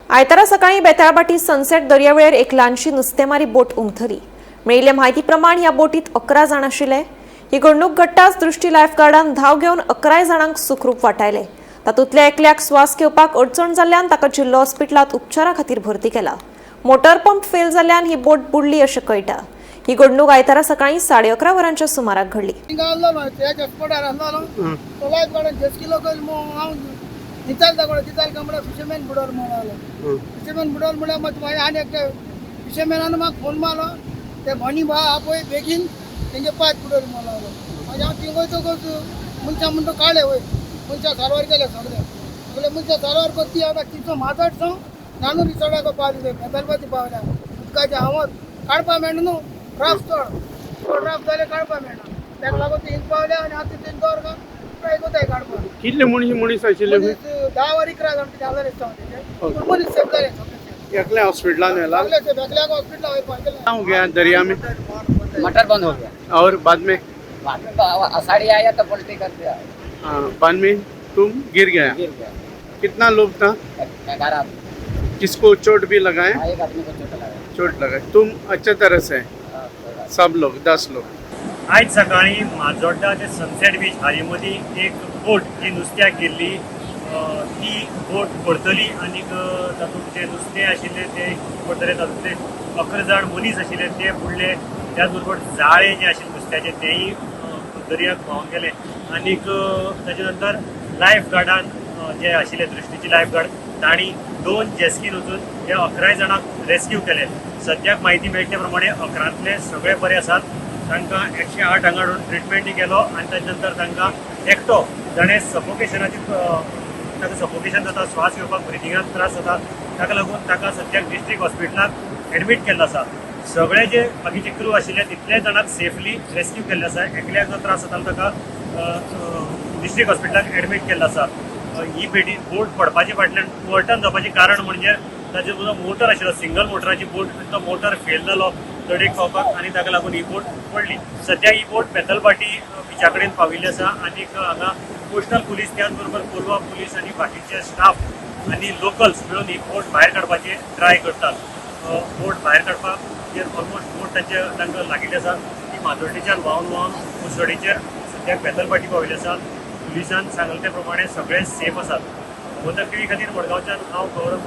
आयतारा सकाळी बेताळबाटी सनसेट दर्यावेळेर एक ल्हानशी नुस्तेमारी बोट उमथली। मेळिल्ले म्हायती प्रमाण ह्या बोटीत 11 जाण आशिल्ले। ही घडणूक घडटाच दृष्टी लायफगार्डान धाव घेवन 11 जाणांक सुखरूप वाटायले। तातूंतल्या एकल्याक स्वास घेवपाक अडचण जाल्ल्यान ताका जिल्लो हॉस्पिटलांत उपचारा खातीर भरती केला। मोटर पंप फेल जाल्ल्यान ही बोट बुडली अशें कळटा। ही घडणूक आयतारा सकाळी 11:30 वरांच्या सुमाराक घडली। निचाल तगड़ो निचाल कमड़ा फिशरमैन बुडोर मोड़ालो फिशरमैन बुडोर मुळे मत भाई आने एक फिशरमैन मा फोन मारलो ते भणी भा आपोय बेगिन तेंगे पाच बुडोर मोड़ालो माझ्या तिंगो तो को मुंचा मुंडो काळे होय मुंचा सारवार केले सगळे बोले मुंचा सारवार कोती आता किचो माजट सो नानू रिसोडा को पाली दे बेदलपती पावला उदकाचे हावत काडपा मेणनो ड्राफ्ट ड्राफ्ट झाले काडपा मेणा त्याक लागो ते हिंद पावले आणि आता ते दोर का कितले मनीस आशिल्ले 10 वर 11 जाण झाले रे मनीस सेफ झाले एकले हॉस्पिटलान नेला बेकल्या हॉस्पिटल होय पहुंचले हो गया दरिया में मटर बंद हो गया और बाद में आषाढ़ी आया तो पलटी कर दिया। बाद में तुम गिर गया कितना लोग था 11 किसको चोट भी लगाए एक आदमी को चोट लगा। चोट लगाए तुम अच्छे तरह से सब लोग 10 लोग आज सकाळी माजोड्डा ते सनसेट बीच हाजे मदीं एक बोट जी नुस्त्याक गेल्ली ती बोट पडतली आनी तातूंत जे नुस्तें आशिल्लें तें पडटलें तातूंतले 11 जाण मनीस आशिल्ले ते बुडले। त्याच बरोबर जाळे जे आशिल्ले नुस्त्याचे तेय दर्याक व्हांवन गेले आनीक ताचे नंतर लायफ गार्डान जे आशिल्ले दृश्टीचे लायफ गार्ड तांणी 2 जेस्कीन वचून हे 11 जाणांक रेस्क्यू केले। सद्याक म्हायती मेळटे प्रमाणे 11तले सगळे बरे आसात। तांकां 108 हांगा हाडून ट्रिटमेंट केलो आनी ताचे नंतर तांकां एकटो जाणें सफोकेशनाची ताका सफोकेशन जाता स्वास घेवपाक ब्रिथिंगाक त्रास जाता ताका लागून ताका सद्याक डिस्ट्रिक्ट हॉस्पिटलांत एडमीट केल्लो आसा। सगळे जे बाकीचे क्रू आशिल्ले तितले जाणांक सेफली रेस्क्यू केल्ले आसा। एकल्याक जो त्रास जातालो ताका डिस्ट्रिक्ट हॉस्पिटलांत एडमीट केल्लो आसा। ही बोट पडपाचे फाटल्यान वर्टन जावपाचें कारण म्हणजे ताचो जो मोटर आशिल्लो सिंगल मोटराची बोट तो मोटर फेल जालो तडेक पावपाक आनी ताका लागून ही बोट पडली। सद्या ही बोट बेतलबाटी बिचा कडेन पाविल्ली आसा आनीक हांगा कोस्टल पुलीस त्याच बरोबर कोलवा पुलीस आनी बाकीचे स्टाफ आनी लोकल्स मेळून ही बोट भायर काडपाचे ट्राय करतात। बोट भायर काडपाक ऑलमोस्ट बोट तांकां लागिल्ली आसा ती माजोड्डेच्यान व्हांवन कुसडेचेर सद्याक बेतलबाटी पाविल्ली आसा। पुलिसान सांगले ते प्रमाणे सगळे सेफ आसात। मोदक टीव्ही खातीर मडगांवच्यान हांव गौरव